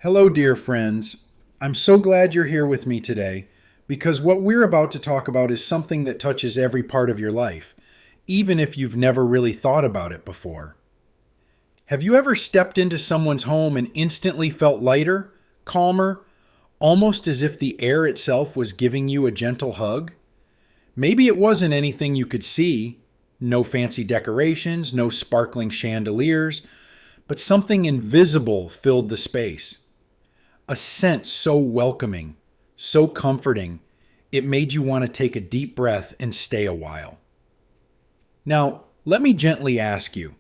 Hello, dear friends. I'm so glad you're here with me today because what we're about to talk about is something that touches every part of your life, even if you've never really thought about it before. Have you ever stepped into someone's home and instantly felt lighter, calmer, almost as if the air itself was giving you a gentle hug? Maybe it wasn't anything you could see, no fancy decorations, no sparkling chandeliers, but something invisible filled the space. A scent so welcoming, so comforting, it made you want to take a deep breath and stay a while. Now, let me gently ask you,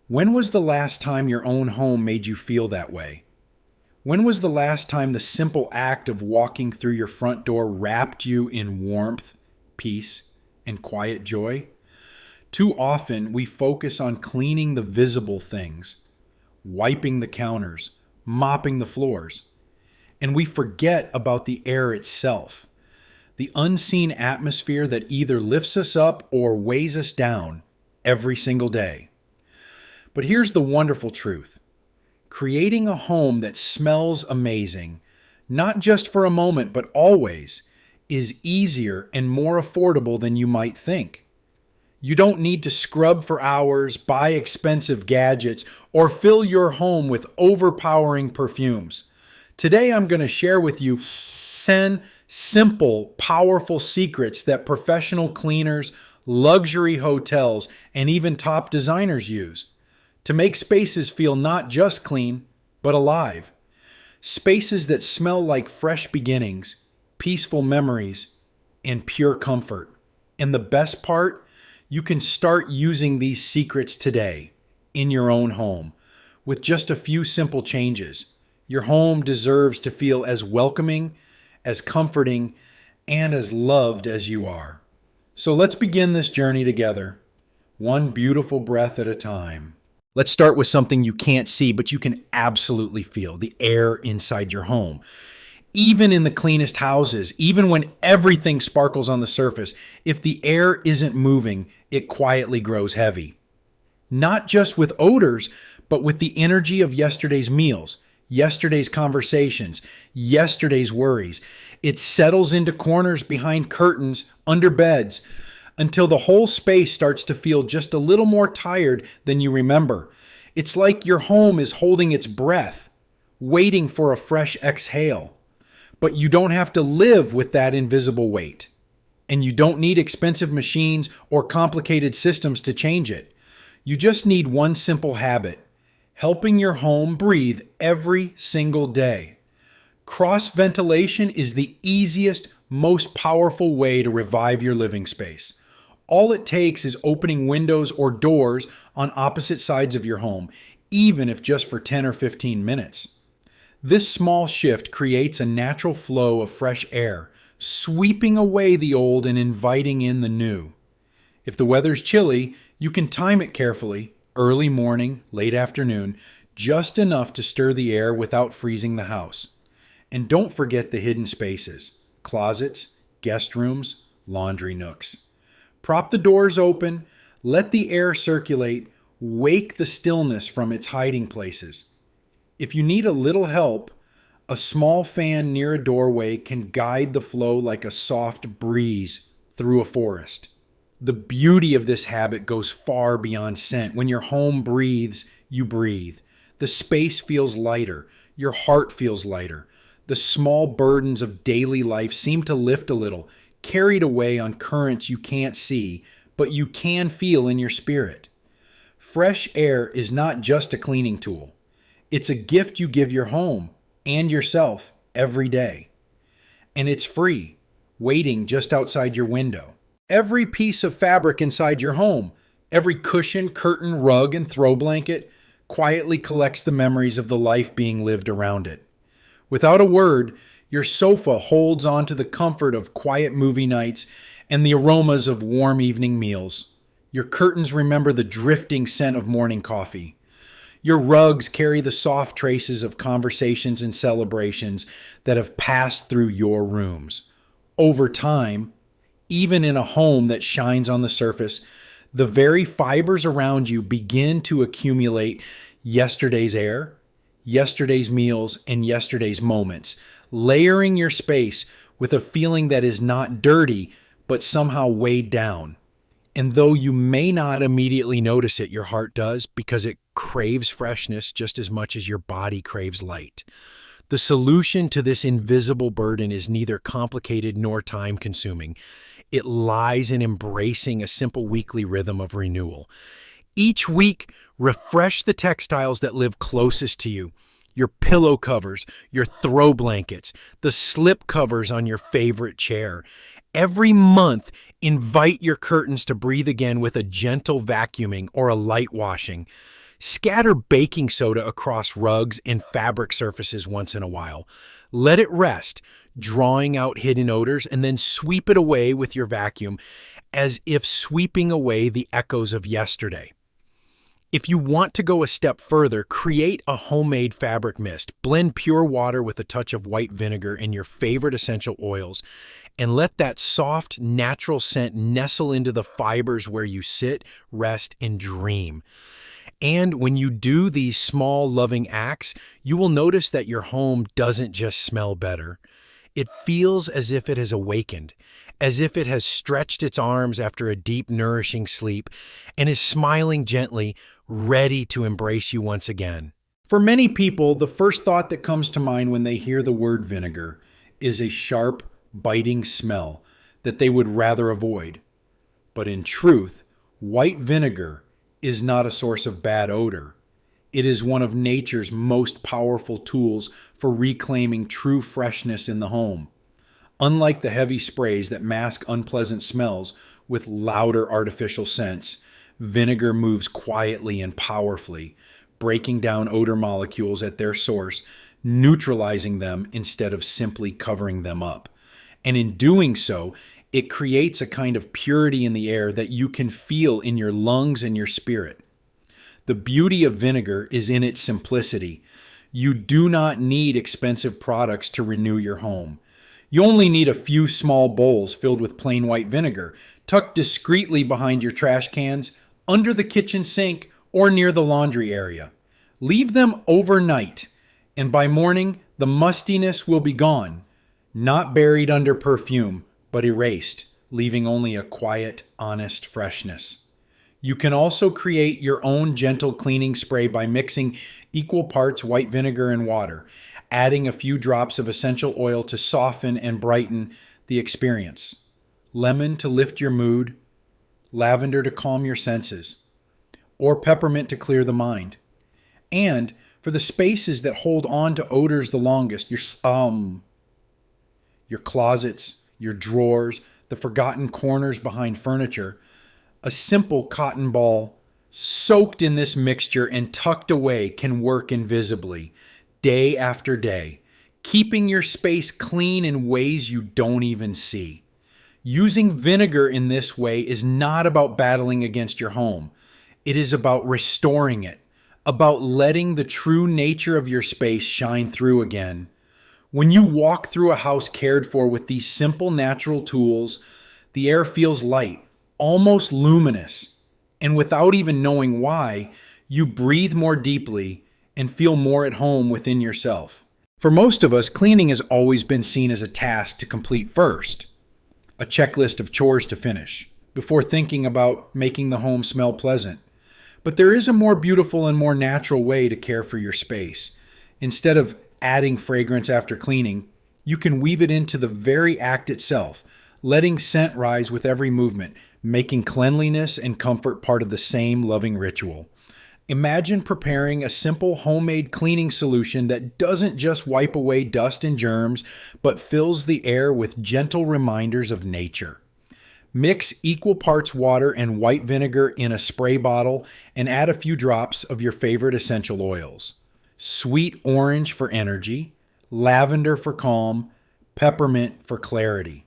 when was the last time your own home made you feel that way? When was the last time the simple act of walking through your front door wrapped you in warmth, peace, and quiet joy? Too often, we focus on cleaning the visible things, wiping the counters, mopping the floors, and we forget about the air itself, the unseen atmosphere that either lifts us up or weighs us down every single day. But here's the wonderful truth. Creating a home that smells amazing, not just for a moment, but always, is easier and more affordable than you might think. You don't need to scrub for hours, buy expensive gadgets, or fill your home with overpowering perfumes. Today, I'm going to share with you 10 simple, powerful secrets that professional cleaners, luxury hotels, and even top designers use to make spaces feel not just clean, but alive. Spaces that smell like fresh beginnings, peaceful memories, and pure comfort. And the best part, you can start using these secrets today in your own home with just a few simple changes. Your home deserves to feel as welcoming, as comforting, and as loved as you are. So let's begin this journey together, one beautiful breath at a time. Let's start with something you can't see, but you can absolutely feel: the air inside your home. Even in the cleanest houses, even when everything sparkles on the surface, if the air isn't moving, it quietly grows heavy. Not just with odors, but with the energy of yesterday's meals, yesterday's conversations, yesterday's worries. It settles into corners behind curtains, under beds, until the whole space starts to feel just a little more tired than you remember. It's like your home is holding its breath, waiting for a fresh exhale. But you don't have to live with that invisible weight. And you don't need expensive machines or complicated systems to change it. You just need one simple habit: helping your home breathe every single day. Cross ventilation is the easiest, most powerful way to revive your living space. All it takes is opening windows or doors on opposite sides of your home, even if just for 10 or 15 minutes. This small shift creates a natural flow of fresh air, sweeping away the old and inviting in the new. If the weather's chilly, you can time it carefully, early morning, late afternoon, just enough to stir the air without freezing the house. And don't forget the hidden spaces: closets, guest rooms, laundry nooks. Prop the doors open, let the air circulate, wake the stillness from its hiding places. If you need a little help, a small fan near a doorway can guide the flow like a soft breeze through a forest. The beauty of this habit goes far beyond scent. When your home breathes, you breathe. The space feels lighter. Your heart feels lighter. The small burdens of daily life seem to lift a little, carried away on currents you can't see, but you can feel in your spirit. Fresh air is not just a cleaning tool. It's a gift you give your home and yourself every day. And it's free, waiting just outside your window. Every piece of fabric inside your home, every cushion, curtain, rug, and throw blanket quietly collects the memories of the life being lived around it. Without a word, your sofa holds on to the comfort of quiet movie nights and the aromas of warm evening meals. Your curtains remember the drifting scent of morning coffee. Your rugs carry the soft traces of conversations and celebrations that have passed through your rooms. Over time, even in a home that shines on the surface, the very fibers around you begin to accumulate yesterday's air, yesterday's meals, and yesterday's moments, layering your space with a feeling that is not dirty, but somehow weighed down. And though you may not immediately notice it, your heart does because it craves freshness just as much as your body craves light. The solution to this invisible burden is neither complicated nor time consuming. It lies in embracing a simple weekly rhythm of renewal. Each week, refresh the textiles that live closest to you. Your pillow covers, your throw blankets, the slip covers on your favorite chair. Every month, invite your curtains to breathe again with a gentle vacuuming or a light washing. Scatter baking soda across rugs and fabric surfaces once in a while. Let it rest, drawing out hidden odors, and then sweep it away with your vacuum as if sweeping away the echoes of yesterday. If you want to go a step further, create a homemade fabric mist. Blend pure water with a touch of white vinegar and your favorite essential oils, and let that soft, natural scent nestle into the fibers where you sit, rest, and dream. And when you do these small, loving acts, you will notice that your home doesn't just smell better. It feels as if it has awakened, as if it has stretched its arms after a deep, nourishing sleep, and is smiling gently, ready to embrace you once again. For many people, the first thought that comes to mind when they hear the word vinegar is a sharp, biting smell that they would rather avoid. But in truth, white vinegar is not a source of bad odor. It is one of nature's most powerful tools for reclaiming true freshness in the home. Unlike the heavy sprays that mask unpleasant smells with louder artificial scents, vinegar moves quietly and powerfully, breaking down odor molecules at their source, neutralizing them instead of simply covering them up. And in doing so, it creates a kind of purity in the air that you can feel in your lungs and your spirit. The beauty of vinegar is in its simplicity. You do not need expensive products to renew your home. You only need a few small bowls filled with plain white vinegar, tucked discreetly behind your trash cans, under the kitchen sink, or near the laundry area. Leave them overnight, and by morning, the mustiness will be gone, not buried under perfume, but erased, leaving only a quiet, honest freshness. You can also create your own gentle cleaning spray by mixing equal parts white vinegar and water, adding a few drops of essential oil to soften and brighten the experience. Lemon to lift your mood, lavender to calm your senses, or peppermint to clear the mind. And for the spaces that hold on to odors the longest, your closets, your drawers, the forgotten corners behind furniture, a simple cotton ball soaked in this mixture and tucked away can work invisibly, day after day, keeping your space clean in ways you don't even see. Using vinegar in this way is not about battling against your home. It is about restoring it, about letting the true nature of your space shine through again. When you walk through a house cared for with these simple natural tools, the air feels light, almost luminous, and without even knowing why, you breathe more deeply and feel more at home within yourself. For most of us, cleaning has always been seen as a task to complete first, a checklist of chores to finish, before thinking about making the home smell pleasant. But there is a more beautiful and more natural way to care for your space. Instead of adding fragrance after cleaning, you can weave it into the very act itself, letting scent rise with every movement, making cleanliness and comfort part of the same loving ritual. Imagine preparing a simple homemade cleaning solution that doesn't just wipe away dust and germs, but fills the air with gentle reminders of nature. Mix equal parts water and white vinegar in a spray bottle and add a few drops of your favorite essential oils. Sweet orange for energy, lavender for calm, peppermint for clarity.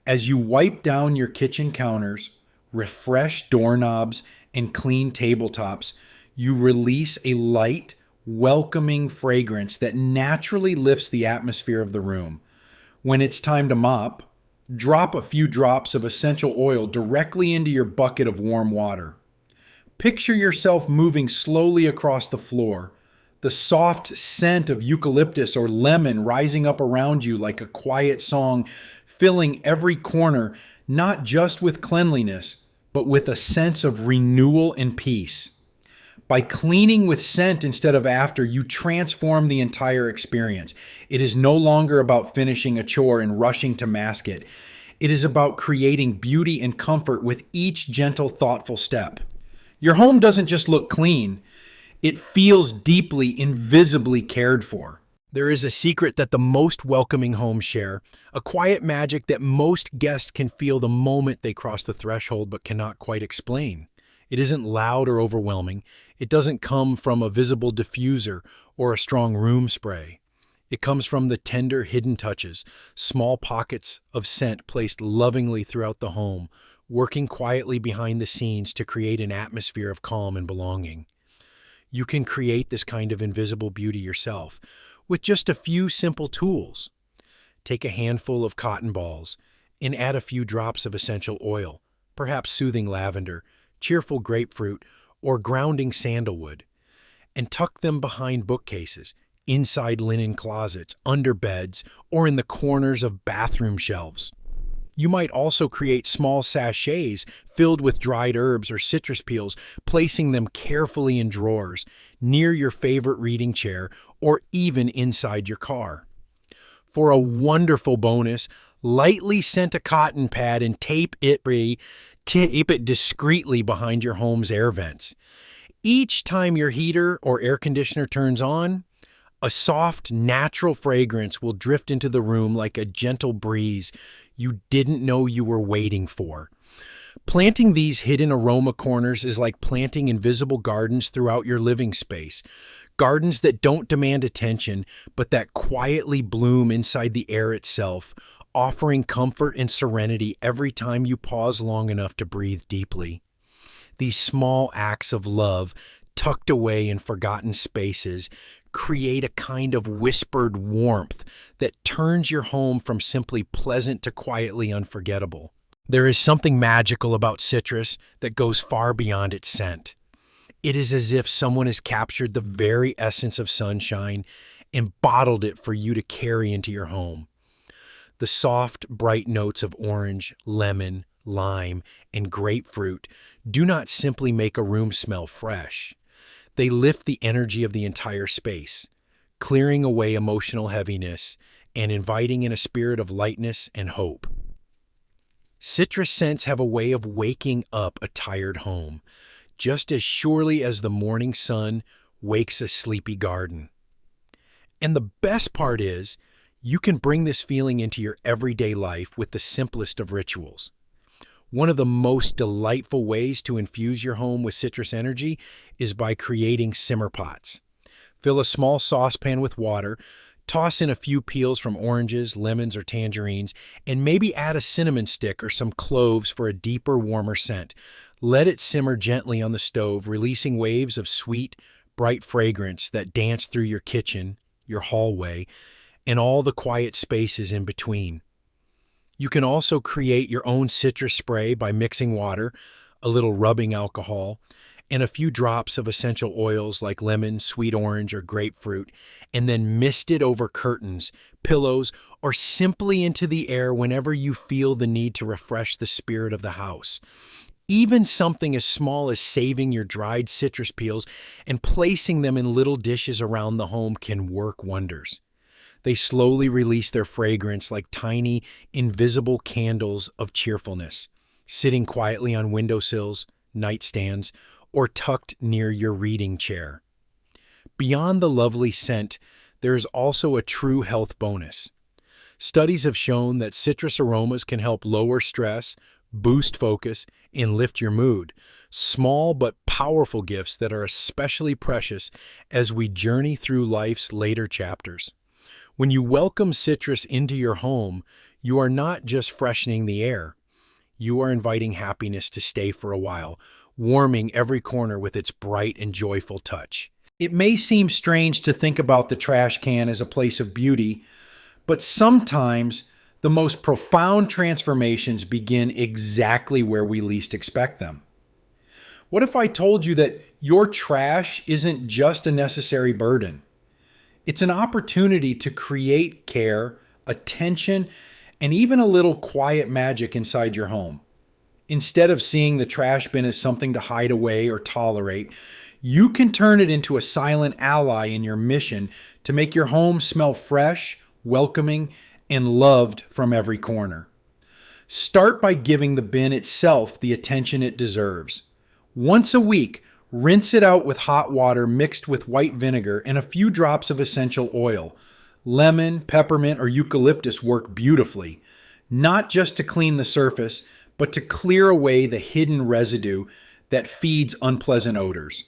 As you wipe down your kitchen counters, refresh doorknobs, and clean tabletops, you release a light, welcoming fragrance that naturally lifts the atmosphere of the room. When it's time to mop, drop a few drops of essential oil directly into your bucket of warm water. Picture yourself moving slowly across the floor, The soft scent of eucalyptus or lemon rising up around you like a quiet song, filling every corner, not just with cleanliness, but with a sense of renewal and peace. By cleaning with scent instead of after, you transform the entire experience. It is no longer about finishing a chore and rushing to mask it. It is about creating beauty and comfort with each gentle, thoughtful step. Your home doesn't just look clean, it feels deeply, invisibly cared for. There is a secret that the most welcoming homes share, a quiet magic that most guests can feel the moment they cross the threshold but cannot quite explain. It isn't loud or overwhelming. It doesn't come from a visible diffuser or a strong room spray. It comes from the tender, hidden touches, small pockets of scent placed lovingly throughout the home, working quietly behind the scenes to create an atmosphere of calm and belonging. You can create this kind of invisible beauty yourself with just a few simple tools. Take a handful of cotton balls and add a few drops of essential oil, perhaps soothing lavender, cheerful grapefruit, or grounding sandalwood, and tuck them behind bookcases, inside linen closets, under beds, or in the corners of bathroom shelves. You might also create small sachets filled with dried herbs or citrus peels, placing them carefully in drawers, near your favorite reading chair, or even inside your car. For a wonderful bonus, lightly scent a cotton pad and tape it discreetly behind your home's air vents. Each time your heater or air conditioner turns on, a soft, natural fragrance will drift into the room like a gentle breeze you didn't know you were waiting for. Planting these hidden aroma corners is like planting invisible gardens throughout your living space. Gardens that don't demand attention, but that quietly bloom inside the air itself, offering comfort and serenity every time you pause long enough to breathe deeply. These small acts of love, tucked away in forgotten spaces, create a kind of whispered warmth that turns your home from simply pleasant to quietly unforgettable. There is something magical about citrus that goes far beyond its scent. It is as if someone has captured the very essence of sunshine and bottled it for you to carry into your home. The soft, bright notes of orange, lemon, lime, and grapefruit do not simply make a room smell fresh. They lift the energy of the entire space, clearing away emotional heaviness and inviting in a spirit of lightness and hope. Citrus scents have a way of waking up a tired home, just as surely as the morning sun wakes a sleepy garden. And the best part is, you can bring this feeling into your everyday life with the simplest of rituals. One of the most delightful ways to infuse your home with citrus energy is by creating simmer pots. Fill a small saucepan with water, toss in a few peels from oranges, lemons, or tangerines, and maybe add a cinnamon stick or some cloves for a deeper, warmer scent. Let it simmer gently on the stove, releasing waves of sweet, bright fragrance that dance through your kitchen, your hallway, and all the quiet spaces in between. You can also create your own citrus spray by mixing water, a little rubbing alcohol, and a few drops of essential oils like lemon, sweet orange, or grapefruit, and then mist it over curtains, pillows, or simply into the air whenever you feel the need to refresh the spirit of the house. Even something as small as saving your dried citrus peels and placing them in little dishes around the home can work wonders. They slowly release their fragrance like tiny, invisible candles of cheerfulness, sitting quietly on windowsills, nightstands, or tucked near your reading chair. Beyond the lovely scent, there is also a true health bonus. Studies have shown that citrus aromas can help lower stress, boost focus, and lift your mood. Small but powerful gifts that are especially precious as we journey through life's later chapters. When you welcome citrus into your home, you are not just freshening the air. You are inviting happiness to stay for a while, warming every corner with its bright and joyful touch. It may seem strange to think about the trash can as a place of beauty, but sometimes the most profound transformations begin exactly where we least expect them. What if I told you that your trash isn't just a necessary burden? It's an opportunity to create care, attention, and even a little quiet magic inside your home. Instead of seeing the trash bin as something to hide away or tolerate, you can turn it into a silent ally in your mission to make your home smell fresh, welcoming, and loved from every corner. Start by giving the bin itself the attention it deserves. Once a week, rinse it out with hot water mixed with white vinegar and a few drops of essential oil. Lemon, peppermint, or eucalyptus work beautifully, not just to clean the surface, but to clear away the hidden residue that feeds unpleasant odors.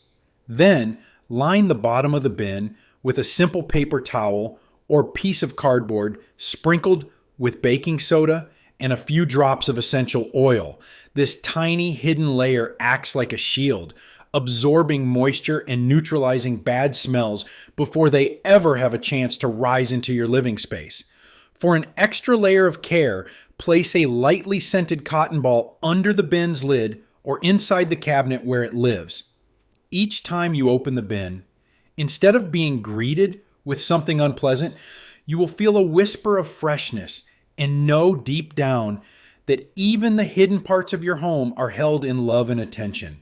Then, line the bottom of the bin with a simple paper towel or piece of cardboard sprinkled with baking soda and a few drops of essential oil. This tiny hidden layer acts like a shield, absorbing moisture and neutralizing bad smells before they ever have a chance to rise into your living space. For an extra layer of care, place a lightly scented cotton ball under the bin's lid or inside the cabinet where it lives. Each time you open the bin, instead of being greeted with something unpleasant, you will feel a whisper of freshness and know deep down that even the hidden parts of your home are held in love and attention.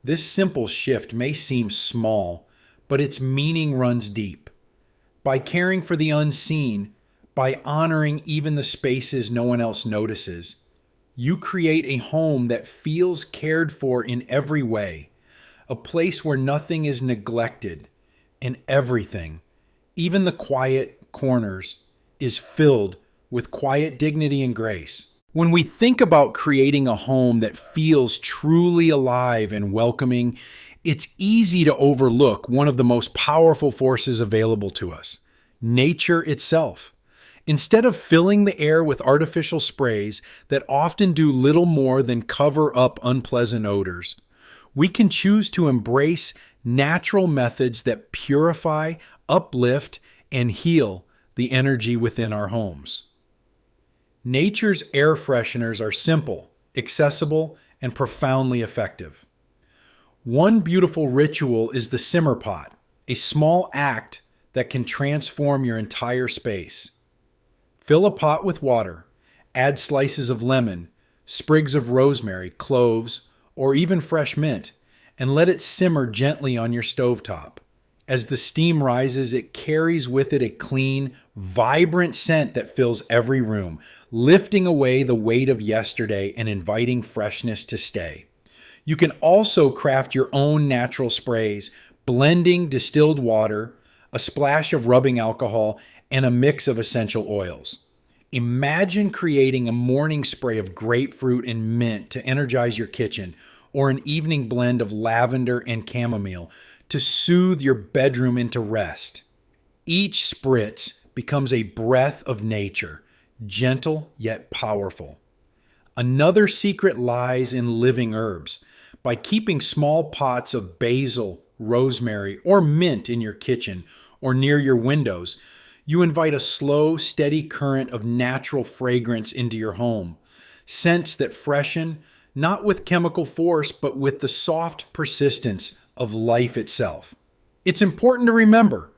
This simple shift may seem small, but its meaning runs deep. By caring for the unseen, by honoring even the spaces no one else notices, you create a home that feels cared for in every way, a place where nothing is neglected and everything, even the quiet corners, is filled with quiet dignity and grace. When we think about creating a home that feels truly alive and welcoming, it's easy to overlook one of the most powerful forces available to us: nature itself. Instead of filling the air with artificial sprays that often do little more than cover up unpleasant odors, we can choose to embrace natural methods that purify, uplift, and heal the energy within our homes. Nature's air fresheners are simple, accessible, and profoundly effective. One beautiful ritual is the simmer pot, a small act that can transform your entire space. Fill a pot with water, add slices of lemon, sprigs of rosemary, cloves, or even fresh mint, and let it simmer gently on your stovetop. As the steam rises, it carries with it a clean, vibrant scent that fills every room, lifting away the weight of yesterday and inviting freshness to stay. You can also craft your own natural sprays, blending distilled water, a splash of rubbing alcohol, and a mix of essential oils. Imagine creating a morning spray of grapefruit and mint to energize your kitchen, or an evening blend of lavender and chamomile to soothe your bedroom into rest. Each spritz becomes a breath of nature, gentle yet powerful. Another secret lies in living herbs. By keeping small pots of basil, rosemary, or mint in your kitchen or near your windows, you invite a slow, steady current of natural fragrance into your home. Scents that freshen, not with chemical force, but with the soft persistence of life itself. It's important to remember,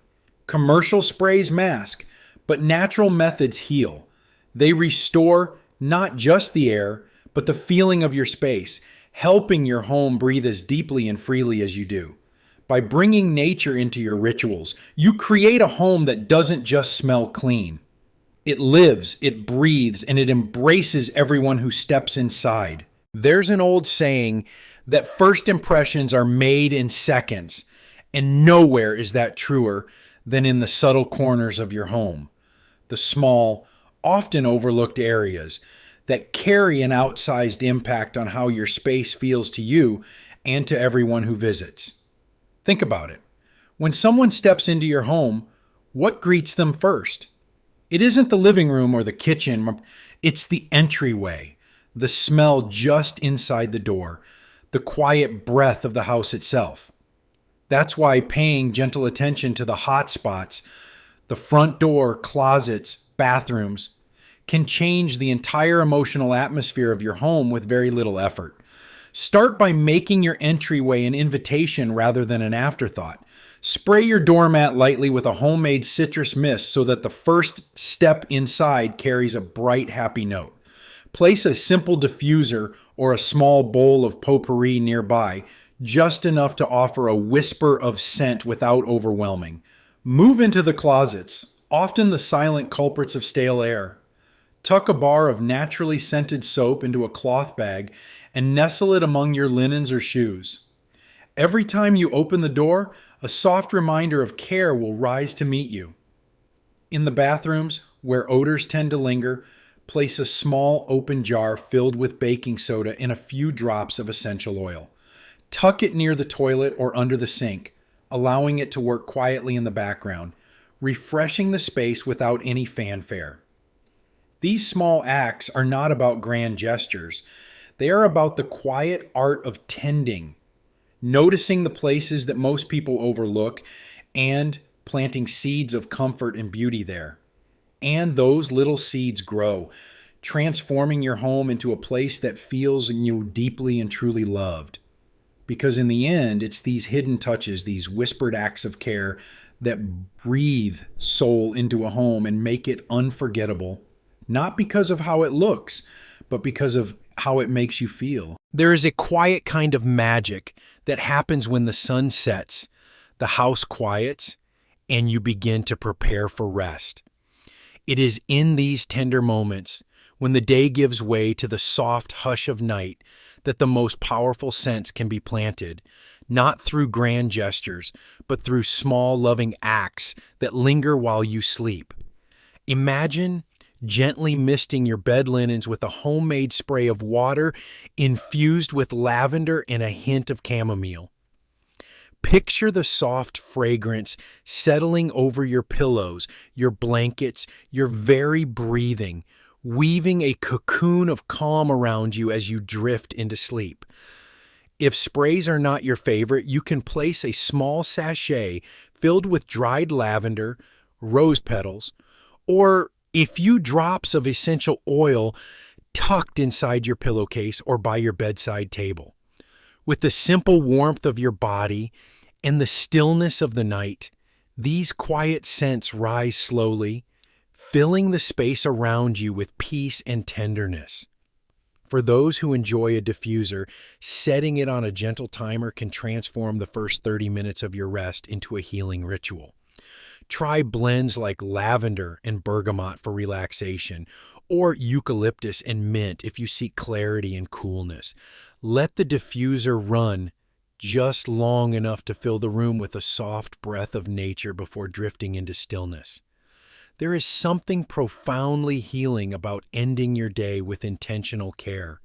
commercial sprays mask, but natural methods heal. They restore not just the air, but the feeling of your space, helping your home breathe as deeply and freely as you do. By bringing nature into your rituals, you create a home that doesn't just smell clean. It lives, it breathes, and it embraces everyone who steps inside. There's an old saying that first impressions are made in seconds, and nowhere is that truer than in the subtle corners of your home, the small, often overlooked areas that carry an outsized impact on how your space feels to you and to everyone who visits. Think about it. When someone steps into your home, what greets them first? It isn't the living room or the kitchen, it's the entryway, the smell just inside the door, the quiet breath of the house itself. That's why paying gentle attention to the hot spots, the front door, closets, bathrooms, can change the entire emotional atmosphere of your home with very little effort. Start by making your entryway an invitation rather than an afterthought. Spray your doormat lightly with a homemade citrus mist so that the first step inside carries a bright, happy note. Place a simple diffuser or a small bowl of potpourri nearby, just enough to offer a whisper of scent without overwhelming. Move into the closets, often the silent culprits of stale air. Tuck a bar of naturally scented soap into a cloth bag and nestle it among your linens or shoes. Every time you open the door, a soft reminder of care will rise to meet you. In the bathrooms, where odors tend to linger, place a small open jar filled with baking soda and a few drops of essential oil. Tuck it near the toilet or under the sink, allowing it to work quietly in the background, refreshing the space without any fanfare. These small acts are not about grand gestures. They are about the quiet art of tending, noticing the places that most people overlook, and planting seeds of comfort and beauty there. And those little seeds grow, transforming your home into a place that feels you deeply and truly loved. Because in the end, it's these hidden touches, these whispered acts of care that breathe soul into a home and make it unforgettable, not because of how it looks, but because of how it makes you feel. There is a quiet kind of magic that happens when the sun sets, the house quiets, and you begin to prepare for rest. It is in these tender moments, when the day gives way to the soft hush of night, that the most powerful scents can be planted, not through grand gestures, but through small loving acts that linger while you sleep. Imagine gently misting your bed linens with a homemade spray of water infused with lavender and a hint of chamomile. Picture the soft fragrance settling over your pillows, your blankets, your very breathing, weaving a cocoon of calm around you as you drift into sleep. If sprays are not your favorite, you can place a small sachet filled with dried lavender, rose petals, or a few drops of essential oil tucked inside your pillowcase or by your bedside table. With the simple warmth of your body and the stillness of the night, these quiet scents rise slowly, filling the space around you with peace and tenderness. For those who enjoy a diffuser, setting it on a gentle timer can transform the first 30 minutes of your rest into a healing ritual. Try blends like lavender and bergamot for relaxation, or eucalyptus and mint if you seek clarity and coolness. Let the diffuser run just long enough to fill the room with a soft breath of nature before drifting into stillness. There is something profoundly healing about ending your day with intentional care.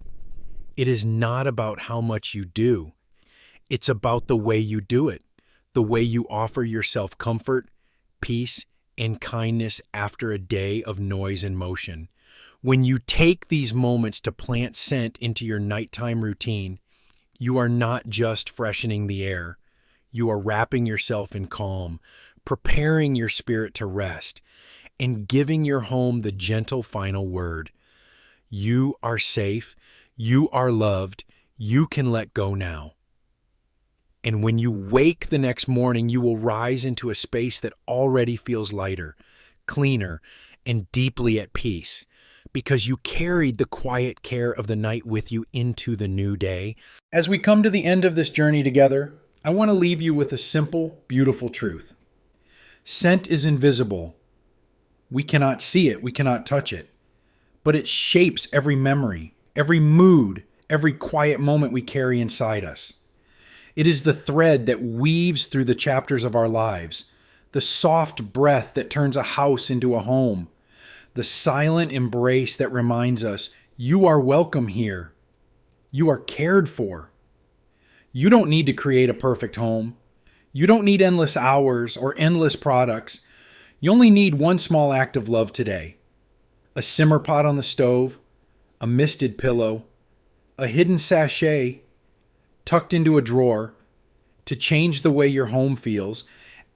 It is not about how much you do. It's about the way you do it, the way you offer yourself comfort, peace, and kindness after a day of noise and motion. When you take these moments to plant scent into your nighttime routine, you are not just freshening the air. You are wrapping yourself in calm, preparing your spirit to rest, and giving your home the gentle final word. You are safe. You are loved. You can let go now. And when you wake the next morning, you will rise into a space that already feels lighter, cleaner, and deeply at peace, because you carried the quiet care of the night with you into the new day. As we come to the end of this journey together, I want to leave you with a simple, beautiful truth. Scent is invisible. We cannot see it, we cannot touch it, but it shapes every memory, every mood, every quiet moment we carry inside us. It is the thread that weaves through the chapters of our lives, the soft breath that turns a house into a home, the silent embrace that reminds us, you are welcome here. You are cared for. You don't need to create a perfect home. You don't need endless hours or endless products. You only need one small act of love today. A simmer pot on the stove, a misted pillow, a hidden sachet tucked into a drawer to change the way your home feels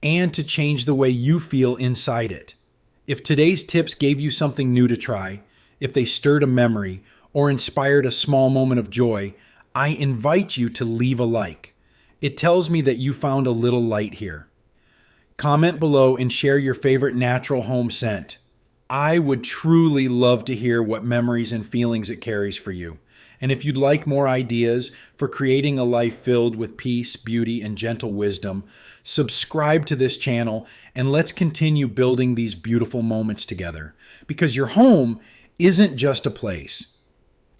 and to change the way you feel inside it. If today's tips gave you something new to try, if they stirred a memory or inspired a small moment of joy, I invite you to leave a like. It tells me that you found a little light here. Comment below and share your favorite natural home scent. I would truly love to hear what memories and feelings it carries for you. And if you'd like more ideas for creating a life filled with peace, beauty, and gentle wisdom, subscribe to this channel and let's continue building these beautiful moments together. Because your home isn't just a place,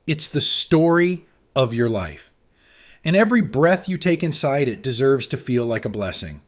it's the story of your life. And every breath you take inside it deserves to feel like a blessing.